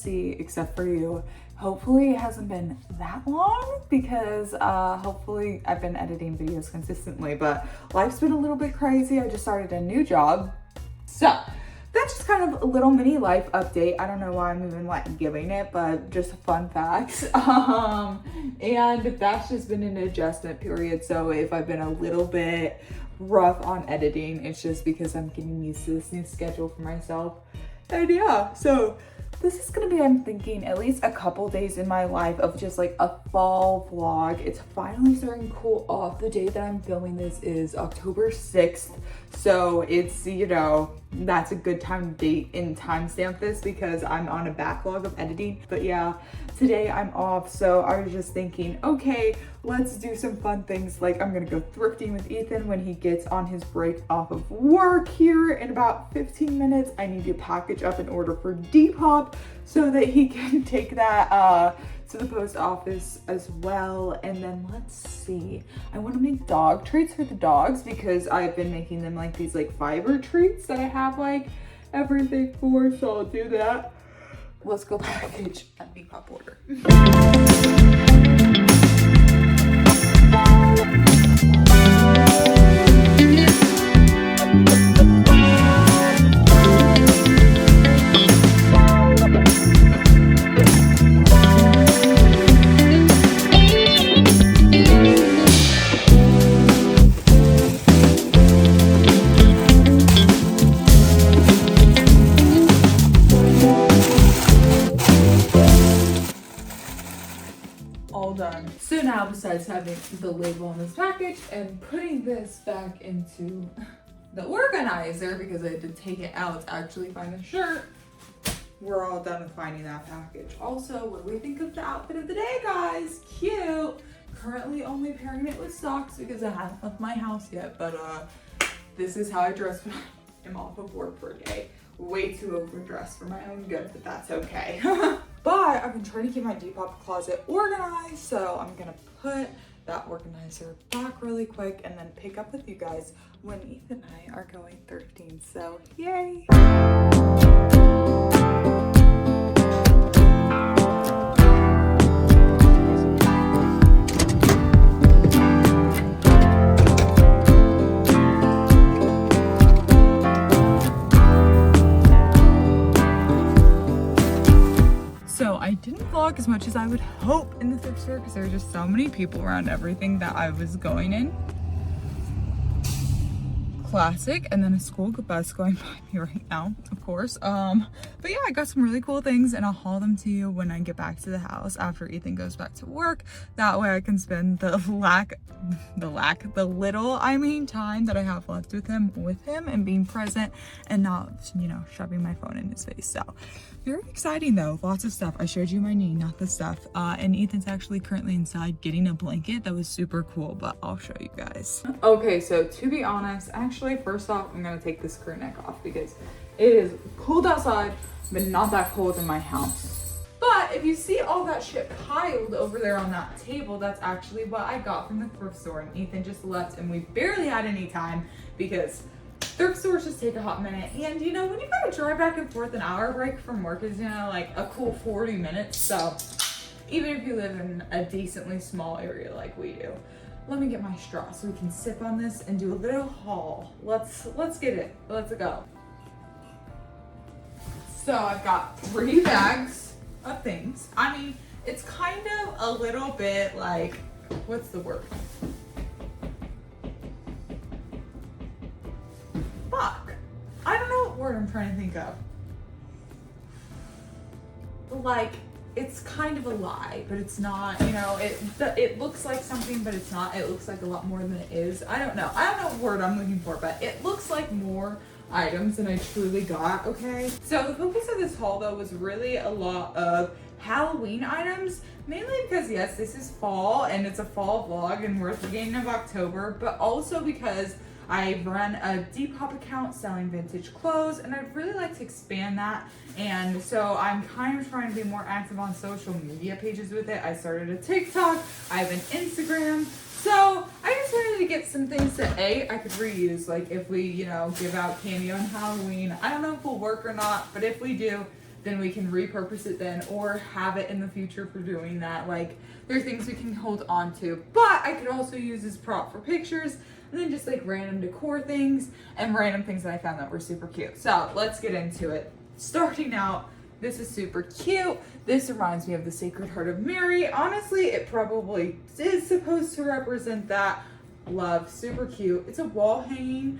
see, except for you. Hopefully it hasn't been that long because hopefully I've been editing videos consistently, but life's been a little bit crazy. I just started a new job. So that's just kind of a little mini life update. I don't know why I'm even like giving it, but just fun facts. And that's just been an adjustment period. So if I've been a little bit rough on editing, it's just because I'm getting used to this new schedule for myself. And yeah, so this is gonna be, I'm thinking, at least a couple days in my life of just like a fall vlog. It's finally starting to cool off. The day that I'm filming this is October 6th. So it's, you know, that's a good time to date and timestamp this because I'm on a backlog of editing. But yeah, today I'm off. So I was just thinking, okay, let's do some fun things. Like I'm gonna go thrifting with Ethan when he gets on his break off of work here in about 15 minutes. I need to package up an order for Depop so that he can take that to the post office as well. And then let's see, I want to make dog treats for the dogs because I've been making them like these like fiber treats that I have like everything for, so I'll do that. Let's go package a Depop order. All done. So now, besides having the label on this package and putting this back into the organizer because I had to take it out to actually find the shirt, we're all done with finding that package. Also, what do we think of the outfit of the day, guys? Cute. Currently only pairing it with socks because I haven't left my house yet, but this is how I dress when I'm off of work for a day. Way too overdressed for my own good, but that's okay. But I've been trying to keep my Depop closet organized, so I'm gonna put that organizer back really quick and then pick up with you guys when Ethan and I are going thrifting, so yay! I didn't vlog as much as I would hope in the thrift store because there were just so many people around everything that I was going in. Classic. And then a school bus going by me right now, of course. But yeah, I got some really cool things and I'll haul them to you when I get back to the house after Ethan goes back to work. That way I can spend the little time that I have left with him and being present and not, you know, shoving my phone in his face. So very exciting though, lots of stuff. I showed you my knee, not the stuff. And Ethan's actually currently inside getting a blanket. That was super cool, but I'll show you guys. Okay, so to be honest, actually, first off, I'm gonna take this crew neck off because it is cold outside, but not that cold in my house. But if you see all that shit piled over there on that table, that's actually what I got from the thrift store. And Ethan just left and we barely had any time because thrift stores just take a hot minute. And you know, when you gotta drive back and forth, an hour break from work is, you know, like a cool 40 minutes. So even if you live in a decently small area like we do, let me get my straw so we can sip on this and do a little haul. Let's get it. Let's go. So I've got 3 bags of things. I mean, it's kind of a little bit like, what's the word? Fuck. I don't know what word I'm trying to think of. Like, it's kind of a lie, but it's not, you know, it looks like something, but it's not. It looks like a lot more than it is. I don't know what word I'm looking for, but it looks like more items than I truly got, okay? So the focus of this haul though was really a lot of Halloween items, mainly because yes, this is fall and it's a fall vlog and we're at the beginning of October, but also because I run a Depop account selling vintage clothes and I'd really like to expand that. And so I'm kind of trying to be more active on social media pages with it. I started a TikTok, I have an Instagram. So I just wanted to get some things that I could reuse. Like if we, you know, give out candy on Halloween. I don't know if it'll work or not, but if we do, then we can repurpose it then, or have it in the future for doing that. Like, there are things we can hold on to, but I could also use this prop for pictures, and then just like random decor things and random things that I found that were super cute. So let's get into it. Starting out, this is super cute. This reminds me of the Sacred Heart of Mary. Honestly, it probably is supposed to represent that. Love, super cute. It's a wall hanging,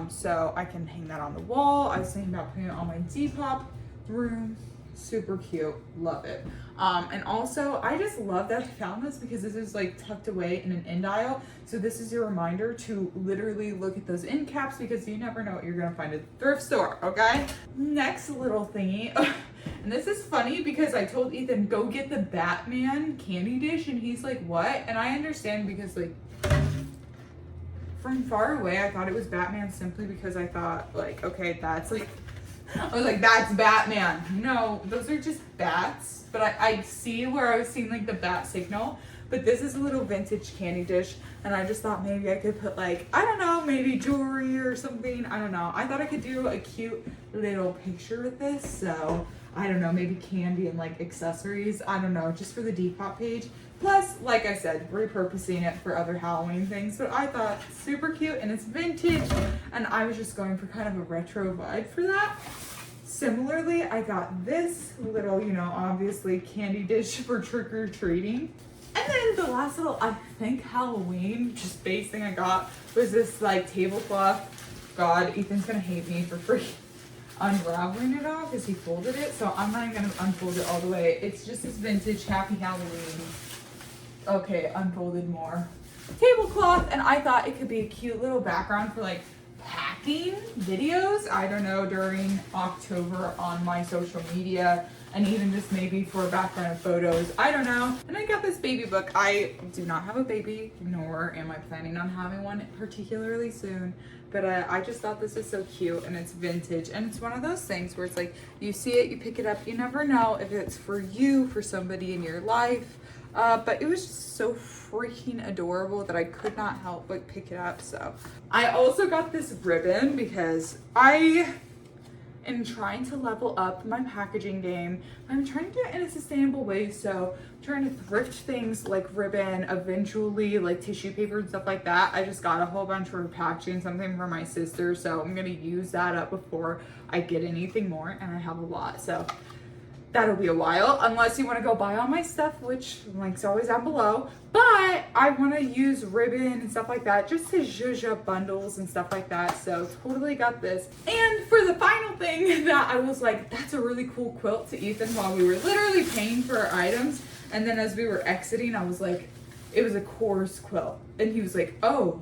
so I can hang that on the wall. I was thinking about putting it on my Depop room. Super cute, love it. And also I just love that I found this because this is like tucked away in an end aisle. So this is your reminder to literally look at those end caps, because you never know what you're gonna find at the thrift store, okay? Next little thingy, and this is funny because I told Ethan, go get the Batman candy dish, and he's like, what? And I understand, because like, from far away, I thought it was Batman simply because I thought like, okay, that's like, I was like, that's Batman. No, those are just bats. But I see where I was seeing like the bat signal. But this is a little vintage candy dish. And I just thought maybe I could put like, I don't know, maybe jewelry or something. I don't know. I thought I could do a cute little picture with this. So I don't know, maybe candy and like accessories. I don't know, just for the Depop page. Plus, like I said, repurposing it for other Halloween things. But I thought super cute, and it's vintage, and I was just going for kind of a retro vibe for that. Similarly, I got this little, you know, obviously candy dish for trick-or-treating. And then the last little, I think Halloween, just base thing I got was this like tablecloth. God, Ethan's gonna hate me for free unraveling it all because he folded it. So I'm not even gonna unfold it all the way. It's just this vintage Happy Halloween. Okay, unfolded more tablecloth, and I thought it could be a cute little background for like packing videos, I don't know, during October on my social media, and even just maybe for background photos, I don't know. And I got this baby book. I do not have a baby, nor am I planning on having one particularly soon, but I just thought this is so cute, and it's vintage, and it's one of those things where it's like, you see it, you pick it up, you never know if it's for you, for somebody in your life. But it was just so freaking adorable that I could not help but pick it up. So I also got this ribbon because I am trying to level up my packaging game. I'm trying to do it in a sustainable way. So I'm trying to thrift things like ribbon, eventually like tissue paper and stuff like that. I just got a whole bunch for packaging, something for my sister. So I'm going to use that up before I get anything more. And I have a lot. So that'll be a while, unless you want to go buy all my stuff, which link's always down below. But I want to use ribbon and stuff like that just to zhuzh up bundles and stuff like that. So totally got this. And for the final thing that I was like, that's a really cool quilt to Ethan while we were literally paying for our items. And then as we were exiting, I was like, it was a Kors quilt. And he was like, oh,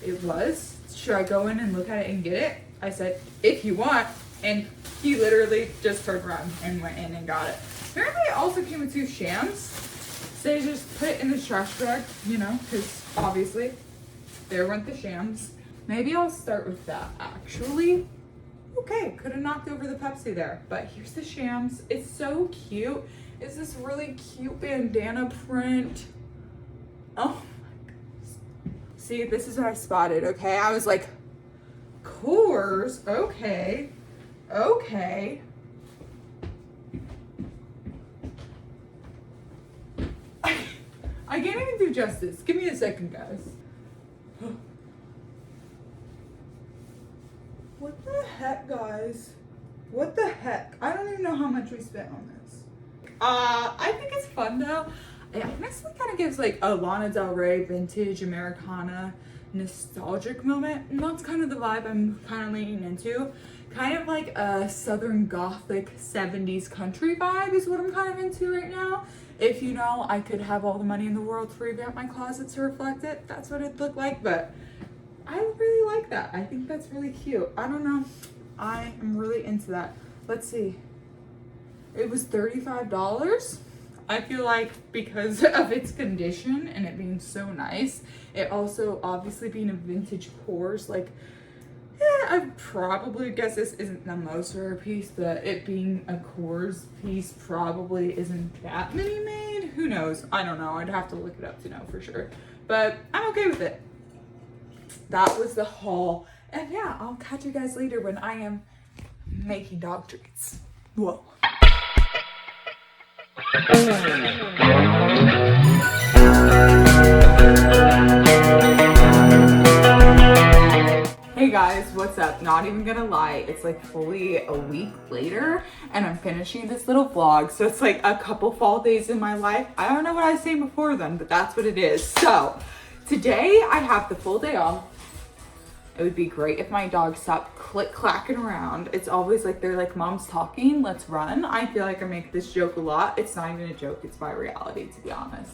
it was? Should I go in and look at it and get it? I said, if you want. And he literally just turned around and went in and got it. Apparently it also came with 2 shams. So they just put it in the trash bag, you know, because obviously there went the shams. Maybe I'll start with that actually. Okay, could have knocked over the Pepsi there, but here's the shams. It's so cute. It's this really cute bandana print. Oh my goodness. See, this is what I spotted, okay? I was like, Kors, okay. Okay. I can't even do justice. Give me a second, guys. What the heck, guys? What the heck? I don't even know how much we spent on this. I think it's fun though. It honestly kind of gives like a Lana Del Rey vintage Americana nostalgic moment, and that's kind of the vibe I'm kind of leaning into. Kind of like a Southern Gothic 70s country vibe is what I'm kind of into right now. If you know, I could have all the money in the world to revamp my closet to reflect it. That's what it'd look like, but I really like that. I think that's really cute. I don't know. I am really into that. Let's see. It was $35. I feel like because of its condition and it being so nice, it also obviously being a vintage Kors, like, yeah, I probably guess this isn't the most rare piece, but it being a Kors piece probably isn't that many made. Who knows? I don't know. I'd have to look it up to know for sure. But I'm okay with it. That was the haul. And yeah, I'll catch you guys later when I am making dog treats. Whoa. Hey guys, what's up? Not even gonna lie, it's like fully a week later and I'm finishing this little vlog. So it's like a couple fall days in my life. I don't know what I was saying before then, but that's what it is. So today I have the full day off. It would be great if my dog stopped clacking around. It's always like they're like, mom's talking, let's run. I feel like I make this joke a lot. It's not even a joke, it's my reality, to be honest.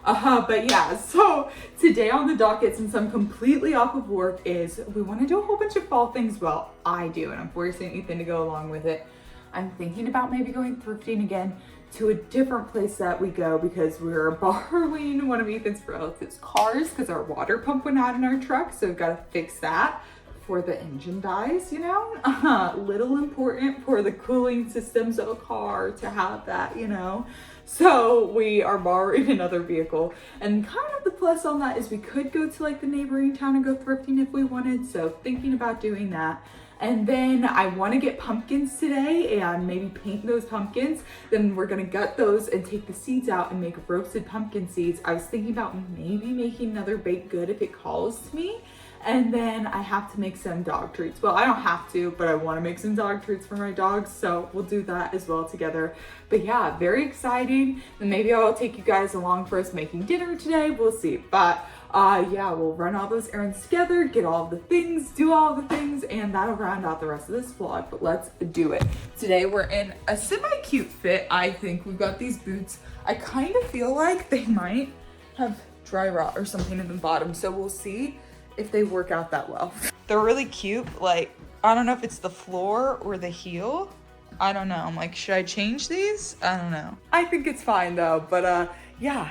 But yeah, so today on the docket, since I'm completely off of work, is we want to do a whole bunch of fall things. Well, I do, and I'm forcing Ethan to go along with it. I'm thinking about maybe going thrifting again to a different place that we go because we're borrowing one of Ethan's relatives' cars because our water pump went out in our truck. So we've got to fix that before the engine dies, you know? Little important for the cooling systems of a car to have that, you know? So we are borrowing another vehicle, and kind of the plus on that is we could go to like the neighboring town and go thrifting if we wanted. So thinking about doing that. And then I want to get pumpkins today and maybe paint those pumpkins. Then we're going to gut those and take the seeds out and make roasted pumpkin seeds. I was thinking about maybe making another baked good if it calls to me. And then I have to make some dog treats. Well, I don't have to, but I want to make some dog treats for my dogs. So we'll do that as well together. But yeah, very exciting. And maybe I'll take you guys along for us making dinner today. We'll see. But yeah, we'll run all those errands together, get all the things, do all the things, and that'll round out the rest of this vlog. But let's do it. Today we're in a semi-cute fit, I think. We've got these boots. I kind of feel like they might have dry rot or something in the bottom. So we'll see if they work out that well. They're really cute. Like, I don't know if it's the floor or the heel. I don't know. I'm like, should I change these? I don't know. I think it's fine though. But yeah,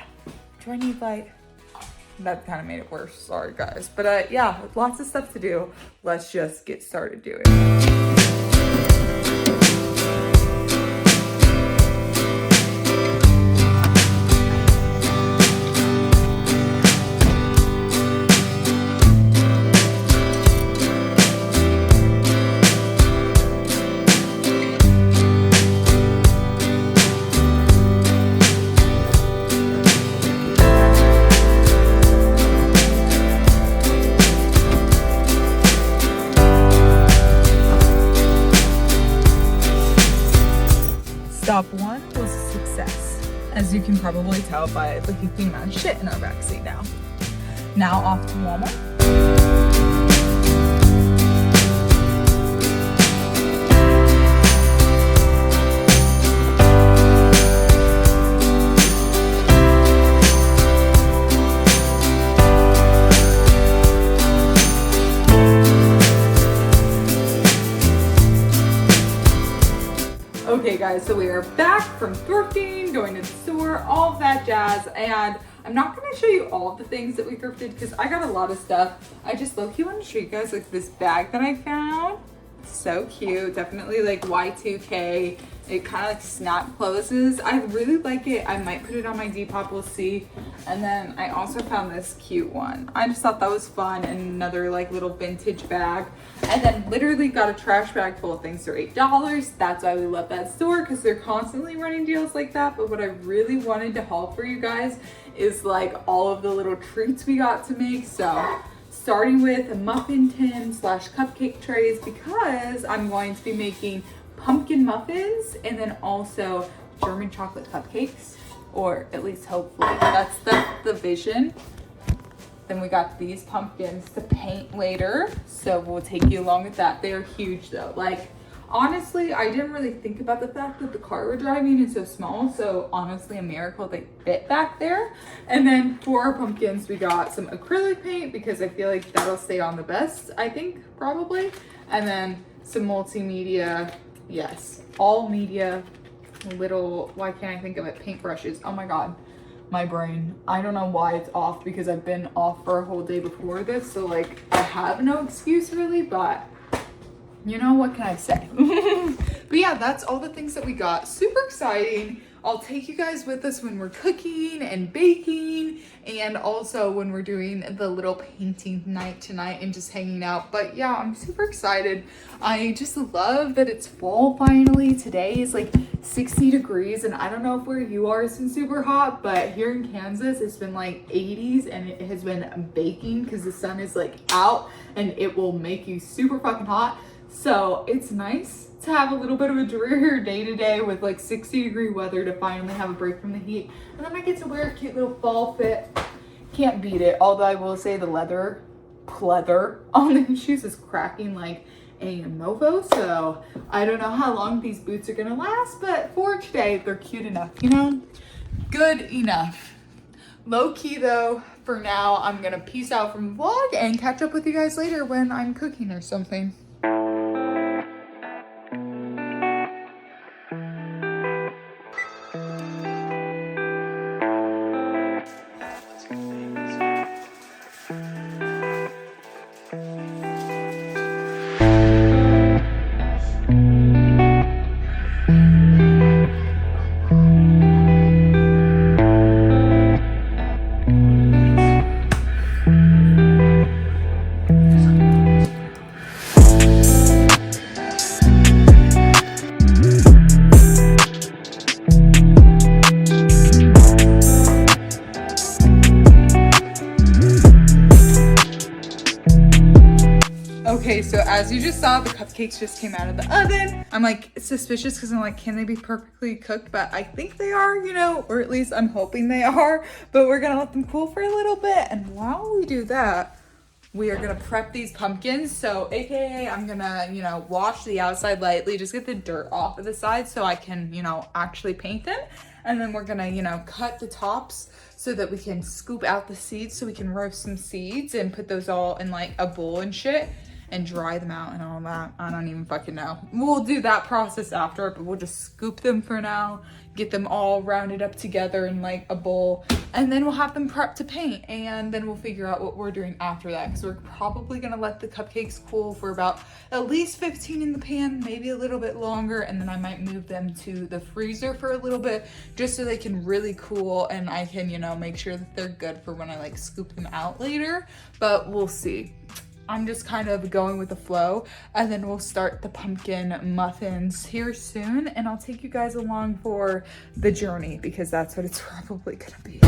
do I need like, that kind of made it worse. Sorry guys. But yeah, lots of stuff to do. Let's just get started doing it. Stop one was a success, as you can probably tell by the heaping amount of shit in our backseat now. Now off to Walmart. Okay guys, so we are back from thrifting, going to the store, all of that jazz, and I'm not going to show you all of the things that we thrifted because I got a lot of stuff. I just low-key want to show you guys like this bag that I found. So cute, definitely like Y2K. It kind of like snap closes. I really like it. I might put it on my Depop, we'll see. And then I also found this cute one. I just thought that was fun, and another like little vintage bag. And then literally got a trash bag full of things for $8. That's why we love that store, because they're constantly running deals like that. But what I really wanted to haul for you guys is like all of the little treats we got to make. So starting with a muffin tin / cupcake trays, because I'm going to be making pumpkin muffins and then also German chocolate cupcakes, or at least hopefully that's the vision. Then we got these pumpkins to paint later, so we'll take you along with that. They are huge though. Like honestly, I didn't really think about the fact that the car we're driving is so small, so honestly a miracle they fit back there. And then for our pumpkins we got some acrylic paint because I feel like that'll stay on the best, I think, probably. And then some multimedia, yes, all media, little, why can't I think of it, paintbrushes. Oh my god, my brain, I don't know why it's off because I've been off for a whole day before this, so like I have no excuse really, but you know, what can I say? But yeah, that's all the things that we got. Super exciting. I'll take you guys with us when we're cooking and baking, and also when we're doing the little painting night tonight and just hanging out. But yeah, I'm super excited. I just love that it's fall finally. Today is like 60 degrees, and I don't know if where you are it's been super hot, but here in Kansas it's been like 80s, and it has been baking because the sun is like out and it will make you super fucking hot. So it's nice to have a little bit of a drearier day today with like 60-degree weather to finally have a break from the heat. And then I get to wear a cute little fall fit. Can't beat it. Although I will say the leather pleather on the shoes is cracking like a mofo. So I don't know how long these boots are gonna last, but for today, they're cute enough, you know? Good enough. Low key though, for now, I'm gonna peace out from the vlog and catch up with you guys later when I'm cooking or something. Okay, so as you just saw, the cupcakes just came out of the oven. I'm like suspicious because I'm like, can they be perfectly cooked? But I think they are, you know, or at least I'm hoping they are. But we're gonna let them cool for a little bit. And while we do that, we are gonna prep these pumpkins. So AKA, I'm gonna, you know, wash the outside lightly, just get the dirt off of the side so I can, you know, actually paint them. And then we're gonna, you know, cut the tops so that we can scoop out the seeds so we can roast some seeds and put those all in like a bowl and shit and dry them out and all that. I don't even fucking know. We'll do that process after, but we'll just scoop them for now, get them all rounded up together in like a bowl, and then we'll have them prepped to paint, and then we'll figure out what we're doing after that, because we're probably gonna let the cupcakes cool for about at least 15 in the pan, maybe a little bit longer, and then I might move them to the freezer for a little bit just so they can really cool and I can, you know, make sure that they're good for when I like scoop them out later, but we'll see. I'm just kind of going with the flow, and then we'll start the pumpkin muffins here soon, and I'll take you guys along for the journey because that's what it's probably gonna be.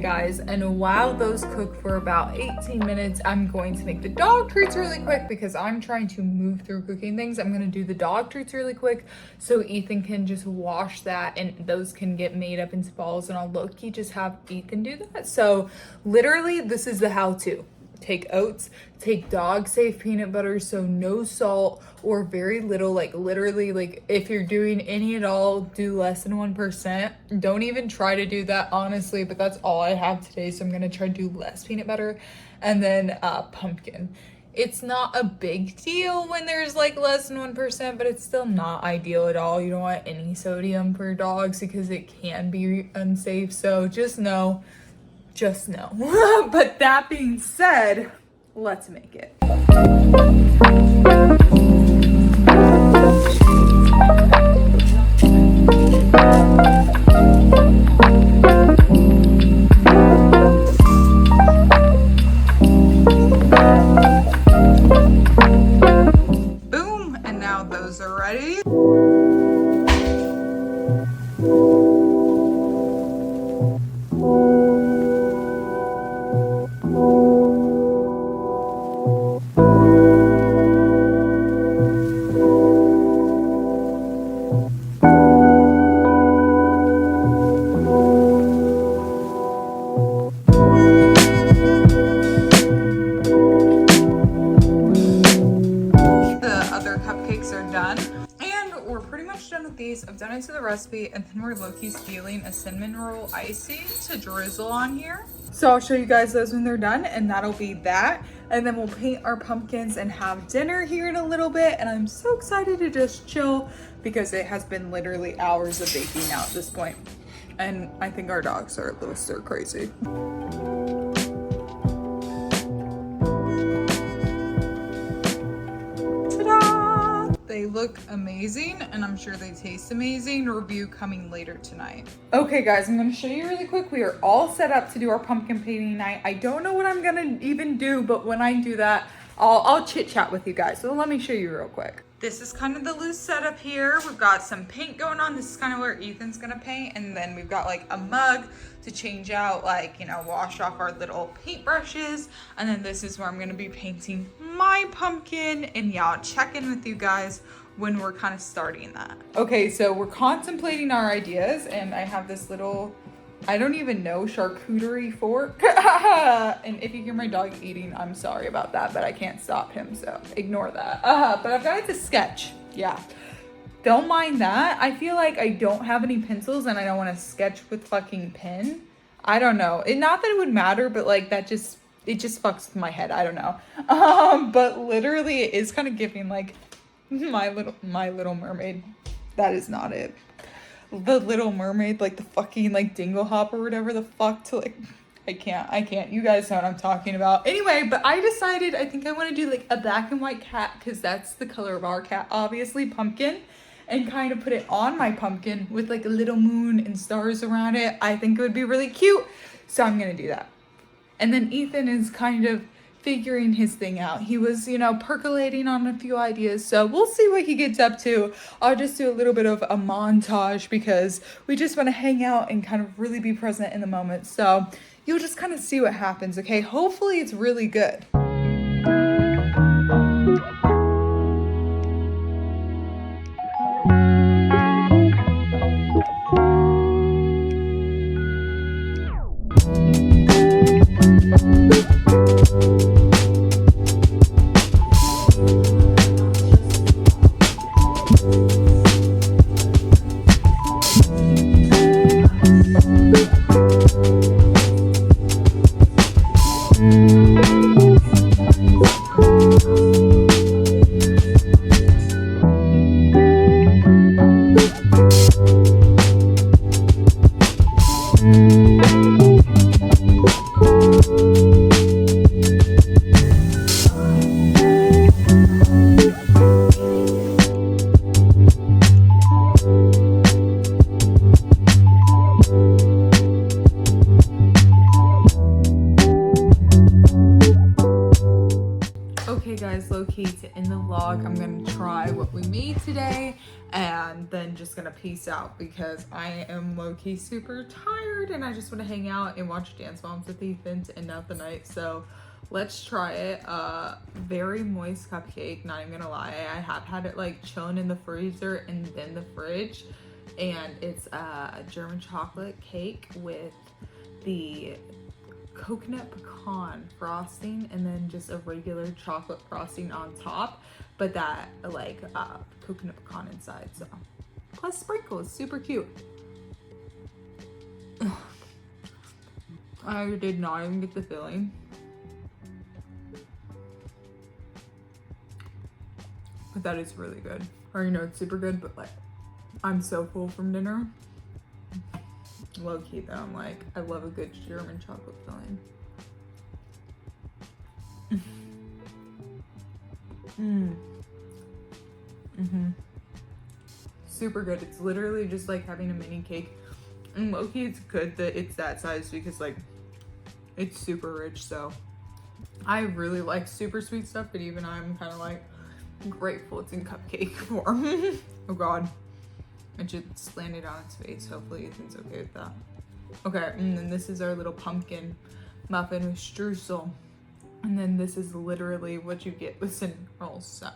guys, and while those cook for about 18 minutes, I'm going to make the dog treats really quick because I'm trying to move through cooking things. I'm going to do the dog treats really quick so Ethan can just wash that and those can get made up into balls, and I'll low-key just have Ethan do that. So literally this is the how-to. Take oats, take dog safe peanut butter, so no salt or very little, like literally, like if you're doing any at all, do less than 1%. Don't even try to do that, honestly, but that's all I have today, so I'm gonna try to do less peanut butter. And then pumpkin. It's not a big deal when there's like less than 1%, but it's still not ideal at all. You don't want any sodium for dogs because it can be unsafe, so just know. But that being said, let's make it. Boom, and now those are ready. I've done it to the recipe, and then we're low-key stealing a cinnamon roll icing to drizzle on here. So I'll show you guys those when they're done, and that'll be that. And then we'll paint our pumpkins and have dinner here in a little bit. And I'm so excited to just chill because it has been literally hours of baking now at this point. And I think our dogs are a little stir crazy. They look amazing, and I'm sure they taste amazing. Review coming later tonight. Okay guys, I'm gonna show you really quick. We are all set up to do our pumpkin painting night. I don't know what I'm gonna even do, but when I do that, I'll chit chat with you guys. So let me show you real quick. This is kind of the loose setup here. We've got some paint going on. This is kind of where Ethan's gonna paint. And then we've got like a mug to change out, like, you know, wash off our little paint brushes. And then this is where I'm gonna be painting my pumpkin. And yeah, I'll check in with you guys when we're kind of starting that. Okay, so we're contemplating our ideas, and I have this little, I don't even know, charcuterie fork. And if you hear my dog eating, I'm sorry about that, but I can't stop him, so ignore that. But I've got it to sketch, yeah. Don't mind that. I feel like I don't have any pencils and I don't want to sketch with fucking pen. I don't know. Not that it would matter, but like that just, it just fucks with my head. I don't know. But literally it is kind of giving like my little mermaid. That is not it. The Little Mermaid, like the fucking like dingle hop or whatever the fuck, to like, I can't. You guys know what I'm talking about. Anyway, but I decided I think I want to do like a black and white cat because that's the color of our cat, obviously, pumpkin, and kind of put it on my pumpkin with like a little moon and stars around it. I think it would be really cute. So I'm going to do that. And then Ethan is kind of figuring his thing out. He was, you know, percolating on a few ideas, so we'll see what he gets up to. I'll just do a little bit of a montage because we just want to hang out and kind of really be present in the moment. So you'll just kind of see what happens, okay? Hopefully it's really good. then just gonna peace out because I am low-key super tired and I just want to hang out and watch Dance Moms with Ethan to end out the night. So let's try it. Very moist cupcake, not even gonna lie. I have had it like chilling in the freezer and then the fridge, and it's a German chocolate cake with the coconut pecan frosting and then just a regular chocolate frosting on top, but that like coconut pecan inside, so plus sprinkles. Super cute. I did not even get the filling, but that is really good. Or you know, it's super good, but like I'm so full from dinner. Low key though, I'm like, I love a good German chocolate filling. Super good. It's literally just like having a mini cake. And low key, it's good that it's that size because like it's super rich. So I really like super sweet stuff, but even I'm kind of like grateful it's in cupcake form. Oh God. It just landed on its face. Hopefully Ethan's okay with that. Okay, and then this is our little pumpkin muffin with streusel. And then this is literally what you get with cinnamon rolls, so.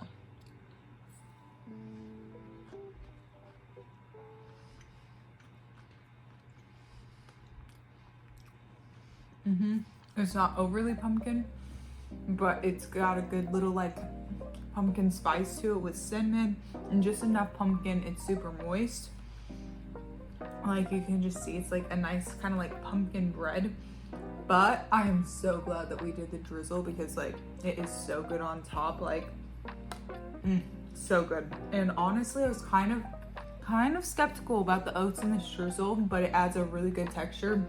It's not overly pumpkin, but it's got a good little like pumpkin spice to it with cinnamon and just enough pumpkin. It's super moist. Like you can just see it's like a nice kind of like pumpkin bread, but I am so glad that we did the drizzle because like it is so good on top, like so good. And honestly, I was kind of skeptical about the oats and the streusel, but it adds a really good texture.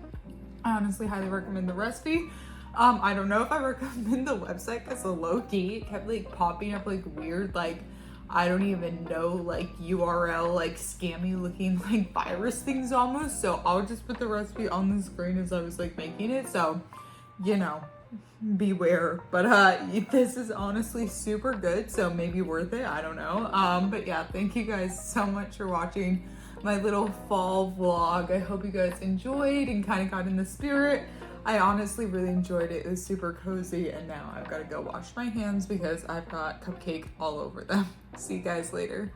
I honestly highly recommend the recipe. I don't know if I recommend the website because the low key it kept like popping up like weird, like I don't even know, like URL, like scammy looking like virus things almost. So I'll just put the recipe on the screen as I was like making it. So, you know, beware. But this is honestly super good. So maybe worth it. I don't know. But yeah, thank you guys so much for watching my little fall vlog. I hope you guys enjoyed and kind of got in the spirit. I honestly really enjoyed it. It was super cozy, and now I've got to go wash my hands because I've got cupcake all over them. See you guys later.